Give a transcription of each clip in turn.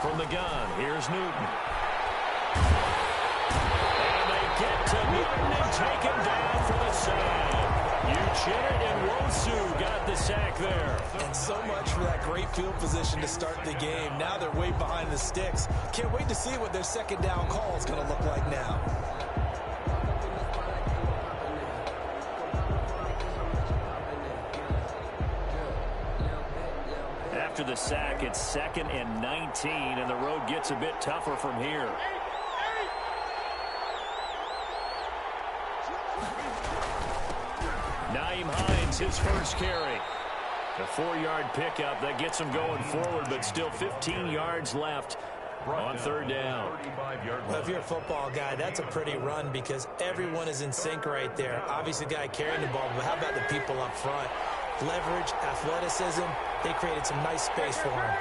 from the gun. Here's Newton. And they get to Newton and take him down for the sack. Uchenna Nwosu got the sack there. And so much for that great field position to start the game. Now they're way behind the sticks. Can't wait to see what their second down call is going to look like now. After the sack, it's 2nd and 19, and the road gets a bit tougher from here. Nyheim Hines, his first carry. A 4-yard pickup that gets him going forward, but still 15 yards left on 3rd down. Well, if you're a football guy, that's a pretty run because everyone is in sync right there. Obviously, the guy carrying the ball, but how about the people up front? Leverage, athleticism, they created some nice space for him.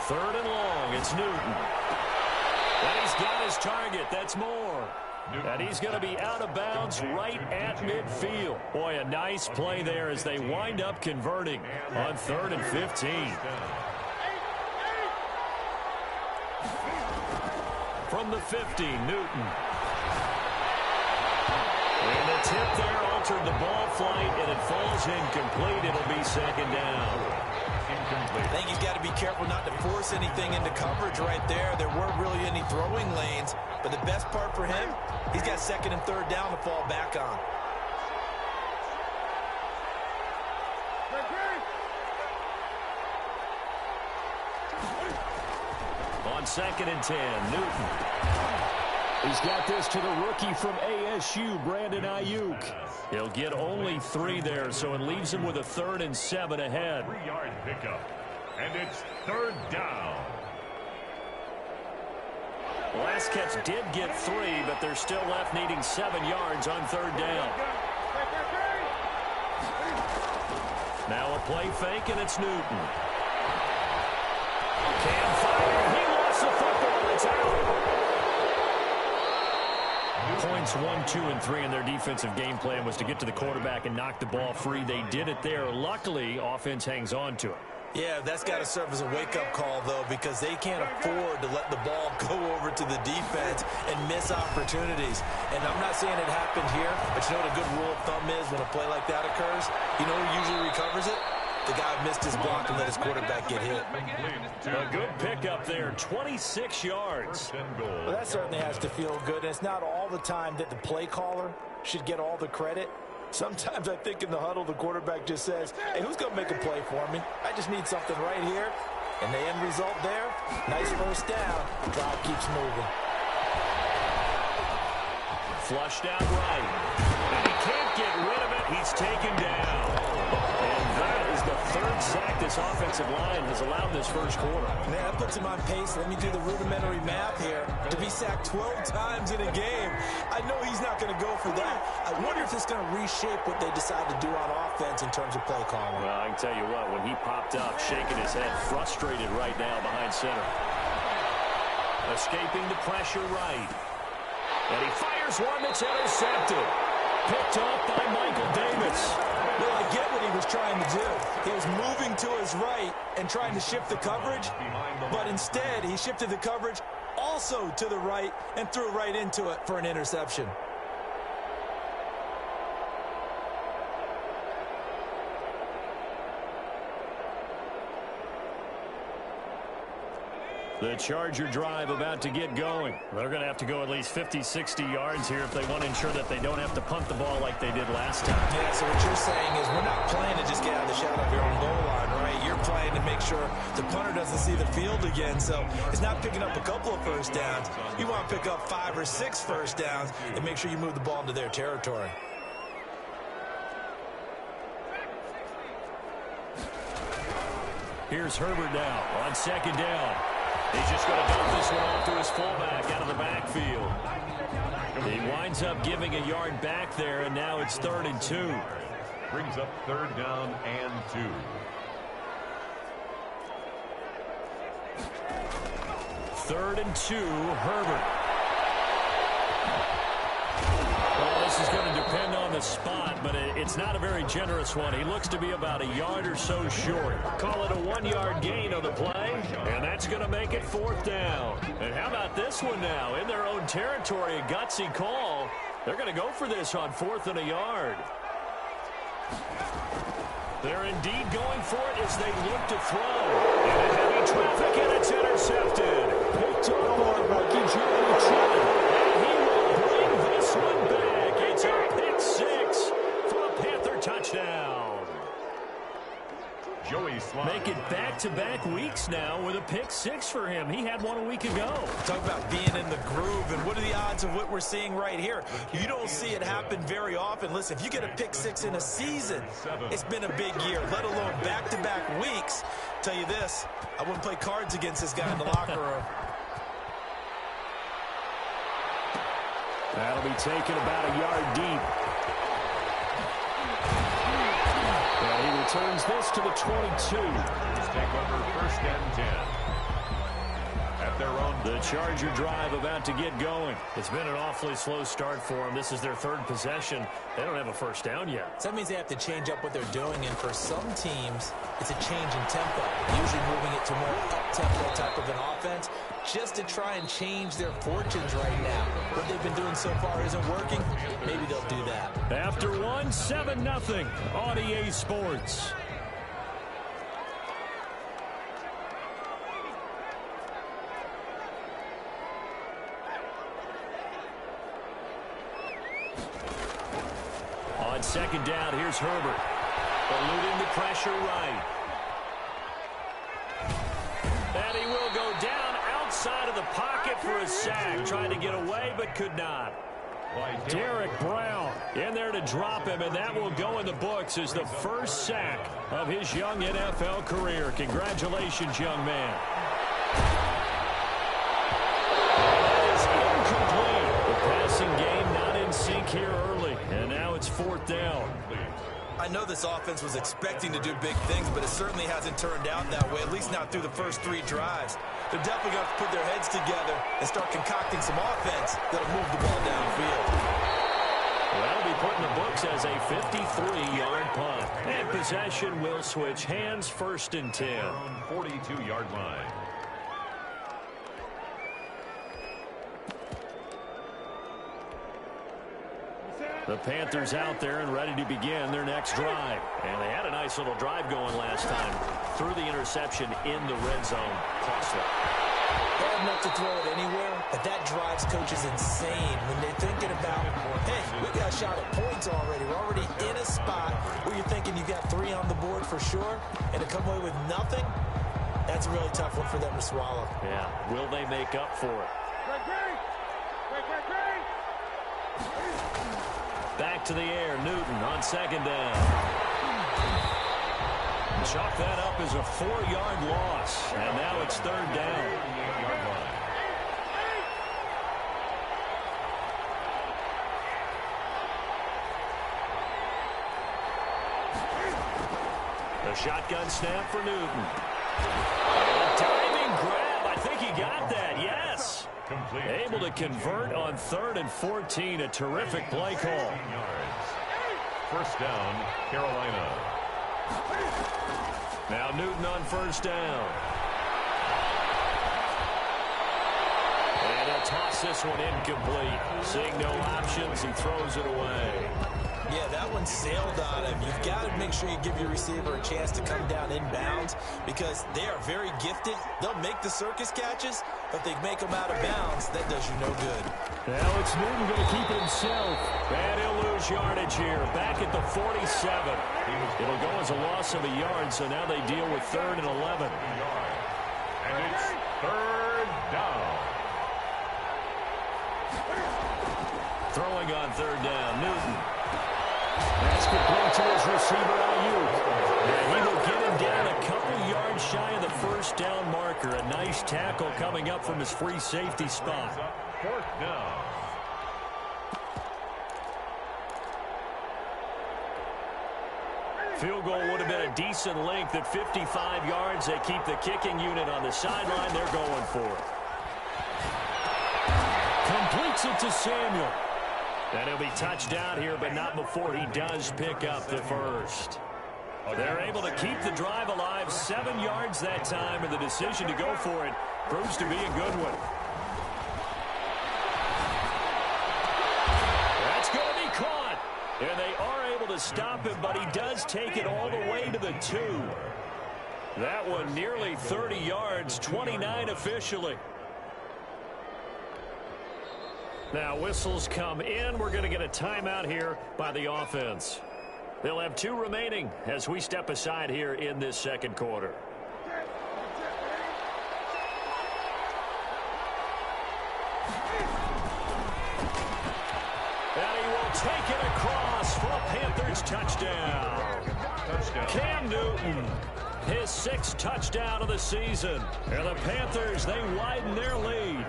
Third and long, it's Newton. And he's got his target, that's Moore. And he's going to be out of bounds right at midfield. Boy, a nice play there as they wind up converting on 3rd and 15. From the 50, Newton. And the tip there altered the ball flight, and it falls incomplete. It'll be 2nd down. I think he's got to be careful not to force anything into coverage right there. There weren't really any throwing lanes, but the best part for him, he's got 2nd and 3rd down to fall back on. On 2nd and 10, Newton. He's got this to the rookie from ASU, Brandon Ayuk. He'll get only 3 there, so it leaves him with a 3rd and 7 ahead. 3-yard pickup, and it's 3rd down. Last catch did get 3, but they're still left needing 7 yards on 3rd down. Now a play fake, and it's Newton. Can't fire. He lost the football. It's out. Points 1, 2, and 3 in their defensive game plan was to get to the quarterback and knock the ball free. They did it there. Luckily, offense hangs on to it. Yeah, that's got to serve as a wake-up call, though, because they can't afford to let the ball go over to the defense and miss opportunities. And I'm not saying it happened here, but you know what a good rule of thumb is when a play like that occurs? You know who usually recovers it? The guy missed his block and let his quarterback get hit. A good pickup there, 26 yards. Well, that certainly has to feel good. And it's not all the time that the play caller should get all the credit. Sometimes I think in the huddle, the quarterback just says, hey, who's going to make a play for me? I just need something right here. And the end result there, nice first down. Drive keeps moving. Flushed out right. And he can't get rid of it. He's taken down. And that is the 3rd sack this offensive line has allowed this first quarter. Man, that puts him on pace. Let me do the rudimentary math here. To be sacked 12 times in a game, I know he's not going to go for that. I wonder if it's going to reshape what they decide to do on offense in terms of play calling. Well, I can tell you what, when he popped up, shaking his head, frustrated right now behind center. Escaping the pressure right. And he fires one that's intercepted. Picked off by Michael Davis. Well, I get what he was trying to do. He was moving to his right and trying to shift the coverage, but instead he shifted the coverage also to the right and threw right into it for an interception. The Charger drive about to get going. They're going to have to go at least 50, 60 yards here if they want to ensure that they don't have to punt the ball like they did last time. Yeah, so what you're saying is we're not playing to just get out of the shadow of your own goal line, right? You're playing to make sure the punter doesn't see the field again. So it's not picking up a couple of first downs. You want to pick up 5 or 6 first downs and make sure you move the ball into their territory. Here's Herbert now on 2nd down. He's just going to dump this one off to his fullback out of the backfield. He winds up giving a yard back there, and now it's 3rd and 2. Brings up 3rd down and 2. 3rd and 2, Herbert. Well, this is going to depend on the this spot, but it's not a very generous one. He looks to be about a yard or so short. Call it a 1-yard gain on the play, and that's going to make it 4th down. And how about this one now? In their own territory, a gutsy call. They're going to go for this on 4th and a yard. They're indeed going for it as they look to throw. Into heavy traffic, and it's intercepted. Picked up by rookie Jeremy Chinn. And he will bring this one back. It's a pick 6 for a Panther touchdown. Joey Slye. Make it back-to-back weeks now with a pick 6 for him. He had one a week ago. Talk about being in the groove, and what are the odds of what we're seeing right here? You don't see it happen very often. Listen, if you get a pick 6 in a season, it's been a big year, let alone back-to-back weeks. Tell you this, I wouldn't play cards against this guy in the locker room. That'll be taken about a yard deep. And he returns this to the 22. Take over 1st and 10. At their own. The Charger drive about to get going. It's been an awfully slow start for them. This is their 3rd possession. They don't have a first down yet. So that means they have to change up what they're doing, and for some teams, it's a change in tempo, usually moving it to more up-tempo type of an offense, just to try and change their fortunes right now. What they've been doing so far isn't working. Maybe they'll do that. After 1, 7-0 on EA Sports. On 2nd down, here's Herbert. Eluding the pressure right. And he will go down outside of the pocket for a sack. Trying to get away, but could not. Derek Brown in there to drop him, and that will go in the books as the first sack of his young NFL career. Congratulations, young man. That is incomplete. The passing game not in sync here early, and now it's 4th down. I know this offense was expecting to do big things, but it certainly hasn't turned out that way, at least not through the first 3 drives. They're definitely going to put their heads together and start concocting some offense that'll move the ball downfield. Well, that'll be put in the books as a 53-yard punt. And possession will switch hands, 1st and 10. 42-yard line. The Panthers out there and ready to begin their next drive. And they had a nice little drive going last time. Threw the interception in the red zone. Costly. They have enough to throw it anywhere, but that drives coaches insane when they're thinking about, hey, we got a shot at points already. We're already in a spot where you're thinking you got 3 on the board for sure, and to come away with nothing, that's a really tough one for them to swallow. Yeah, will they make up for it? Back to the air, Newton on 2nd down. Chalk that up as a 4-yard loss, and now it's 3rd down. The shotgun snap for Newton. A diving grab. I think he got that, yes. Complete. Able to convert on 3rd and 14. A terrific play call. 1st down, Carolina. Now Newton on 1st down. And he'll toss this one incomplete. Seeing no options, he throws it away. Yeah, that one sailed on him. You've got to make sure you give your receiver a chance to come down inbounds because they are very gifted. They'll make the circus catches, but they make them out of bounds. That does you no good. Now it's Newton going to keep it himself. And he'll lose yardage here. Back at the 47. It'll go as a loss of a yard, so now they deal with 3rd and 11. And it's 3rd down. Throwing on 3rd down, Newton. That's complete to his receiver, Ayuk. And he will get him down a couple yards shy of the 1st down marker. A nice tackle coming up from his free safety spot. 4th down. Field goal would have been a decent length at 55 yards. They keep the kicking unit on the sideline. They're going for it. Completes it to Samuel. And he'll be touched down here, but not before he does pick up the first. They're able to keep the drive alive, 7 yards that time, and the decision to go for it proves to be a good one. That's going to be caught. And they are able to stop him, but he does take it all the way to the 2. That one nearly 30 yards, 29 officially. Now whistles come in. We're going to get a timeout here by the offense. They'll have 2 remaining as we step aside here in this second quarter. And he will take it across for a Panthers touchdown. Cam Newton, his 6th touchdown of the season. And the Panthers, they widen their lead.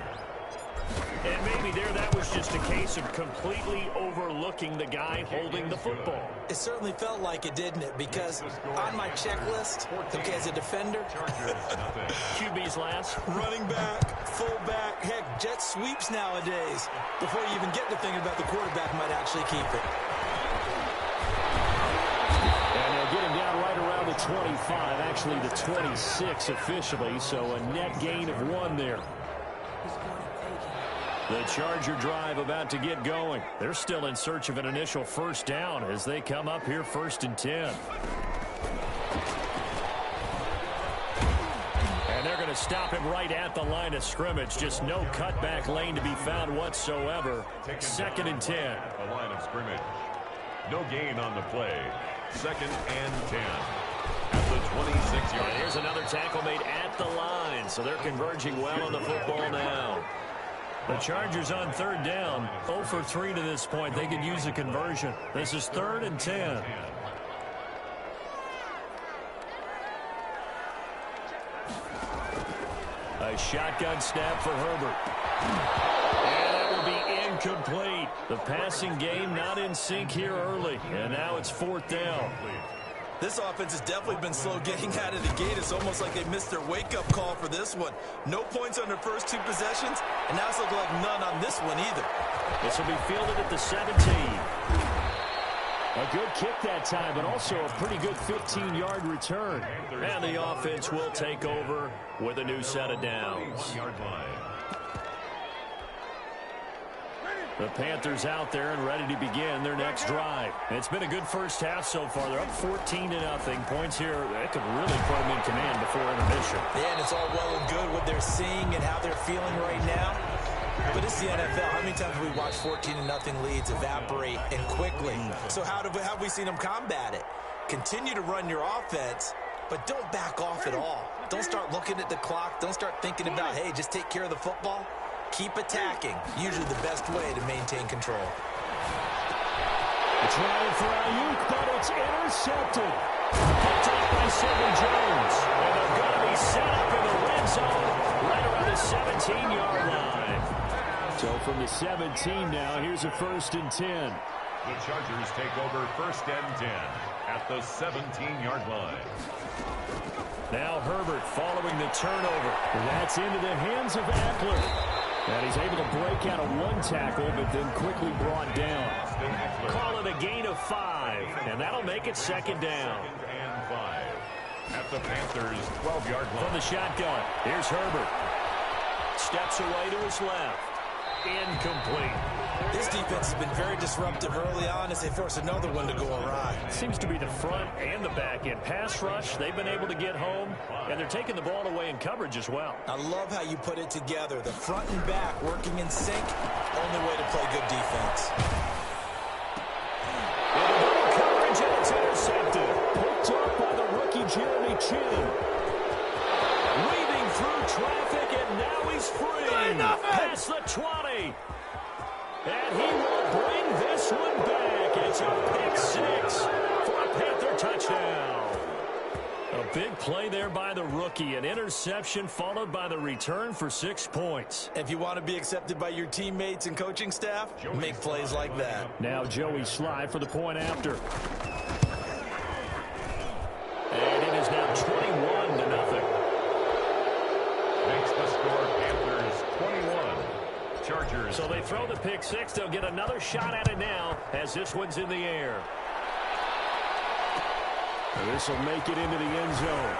And maybe that was just a case of completely overlooking the guy holding the football. It certainly felt like it, didn't it? Because on my checklist, okay, as a defender, QB's last. Running back, fullback, heck, jet sweeps nowadays. Before you even get to thinking about the quarterback might actually keep it. And they'll get him down right around the 25, actually the 26 officially, so a net gain of 1 there. The Charger drive about to get going. They're still in search of an initial first down as they come up here 1st and 10. And they're going to stop him right at the line of scrimmage. Just no cutback lane to be found whatsoever. 2nd and 10. The line of scrimmage. No gain on the play. 2nd and 10. At the 26-yard. And here's another tackle made at the line. So they're converging well on the football now. The Chargers on 3rd down, 0 for 3 to this point. They could use a conversion. This is 3rd and 10. A shotgun snap for Herbert. And that will be incomplete. The passing game not in sync here early. And now it's 4th down. This offense has definitely been slow getting out of the gate. It's almost like they missed their wake-up call for this one. No points on their first 2 possessions, and now it's looking like none on this one either. This will be fielded at the 17. A good kick that time, but also a pretty good 15-yard return. And the offense will take over with a new set of downs. 1-yard line. The Panthers out there and ready to begin their next drive. It's been a good first half so far. They're up 14-0. Points here, that could really put them in command before intermission. Yeah, and it's all well and good what they're seeing and how they're feeling right now. But it's the NFL. How many times have we watched 14-0 leads evaporate and quickly? So how have we seen them combat it? Continue to run your offense, but don't back off at all. Don't start looking at the clock. Don't start thinking about, hey, just take care of the football. Keep attacking. Usually the best way to maintain control. It's running for Ayuk, but it's intercepted. Picked up by Sidney Jones. And they're going to be set up in the red zone right around the 17-yard line. So from the 17 now, here's a 1st and 10. The Chargers take over 1st and 10 at the 17-yard line. Now Herbert following the turnover. That's into the hands of Eckler. And he's able to break out of 1 tackle, but then quickly brought down. Call it a gain of 5, and that'll make it 2nd down. 2nd and 5 at the Panthers' 12-yard line. From the shotgun, here's Herbert. Steps away to his left. Incomplete. This defense has been very disruptive early on as they force another one to go awry. Seems to be the front and the back end. Pass rush, they've been able to get home, and they're taking the ball away in coverage as well. I love how you put it together. The front and back working in sync. Only way to play good defense. Coverage, and it's intercepted. Picked up by the rookie Jeremy Chin. Weaving through traffic, and now he's free. Past the 20. And he will bring this one back. It's a pick 6 for a Panther touchdown. A big play there by the rookie. An interception followed by the return for 6 points. If you want to be accepted by your teammates and coaching staff, make plays like that. Now Joey Slye for the point after. And it is now 21-0. Makes the score Panthers 21, Chargers. So they throw the pick six. They'll get another shot at it now as this one's in the air. And this will make it into the end zone.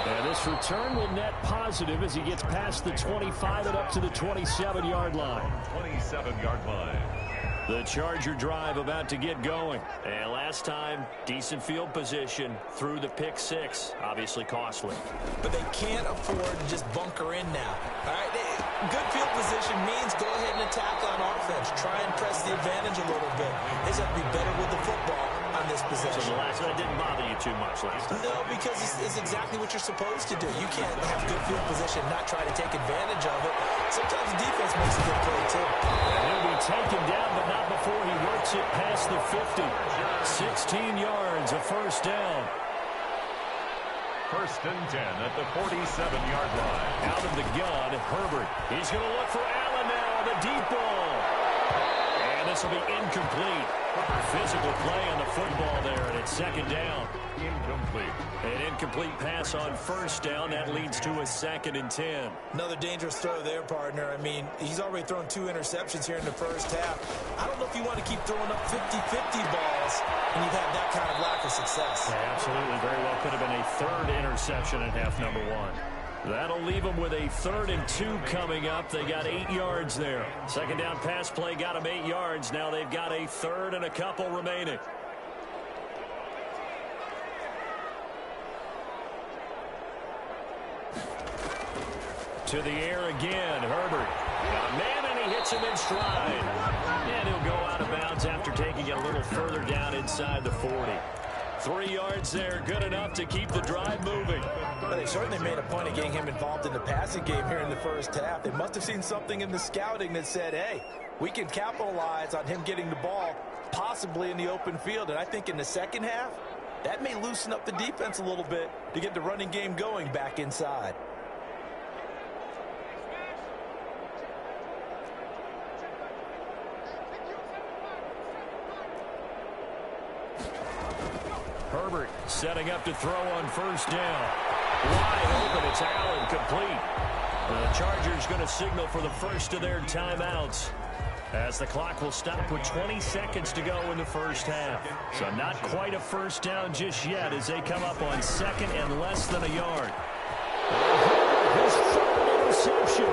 And this return will net positive as he gets past the 25 and up to the 27-yard line. 27-yard line. The Charger drive about to get going. And last time, decent field position through the pick six. Obviously costly. But they can't afford to just bunker in now. All right, good field position means go ahead and attack on offense. Try and press the advantage a little bit. They just have to be better with the football on this possession. So the last one didn't bother you too much last time? No, because it's exactly what you're supposed to do. You can't have good field position and not try to take advantage of it. Sometimes the defense makes a good play, too. And he'll be taken down, but not before he works it past the 50. 16 yards, a first down. First and 10 at the 47-yard line. Out of the gun, Herbert. He's going to look for Allen now, the deep ball. And this will be incomplete. Physical play on the football there, and it's second down. Incomplete. An incomplete pass on first down. That leads to a 2nd and 10. Another dangerous throw there, partner. I mean, he's already thrown 2 interceptions here in the first half. I don't know if you want to keep throwing up 50-50 balls and you've had that kind of lack of success. Yeah, absolutely. Very well could have been a 3rd interception in half number 1. That'll leave them with a 3rd and 2 coming up. They got 8 yards there. Second down pass play got them 8 yards. Now they've got a 3rd and a couple remaining. To the air again, Herbert. Man, and he hits him in stride. And he'll go out of bounds after taking it a little further down inside the 40. 3 yards there, good enough to keep the drive moving. But they certainly made a point of getting him involved in the passing game here in the first half. They must have seen something in the scouting that said, hey, we can capitalize on him getting the ball possibly in the open field. And I think in the second half, that may loosen up the defense a little bit to get the running game going back inside. Herbert setting up to throw on first down. Wide open, it's Allen, complete. The Chargers going to signal for the first of their timeouts as the clock will stop with 20 seconds to go in the first half. So not quite a first down just yet as they come up on 2nd and less than a yard. His 3rd interception.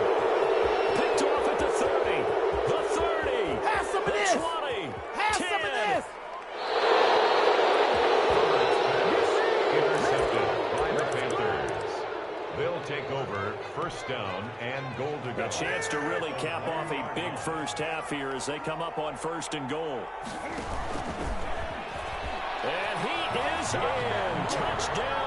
Picked off at the 30. The 30. Have some of the this. 20. Have 10. some of this. Intercepted by the Panthers. They'll take over first down and goal to go. A chance to really cap off a big first half here as they come up on 1st and goal. And he is in. Touchdown.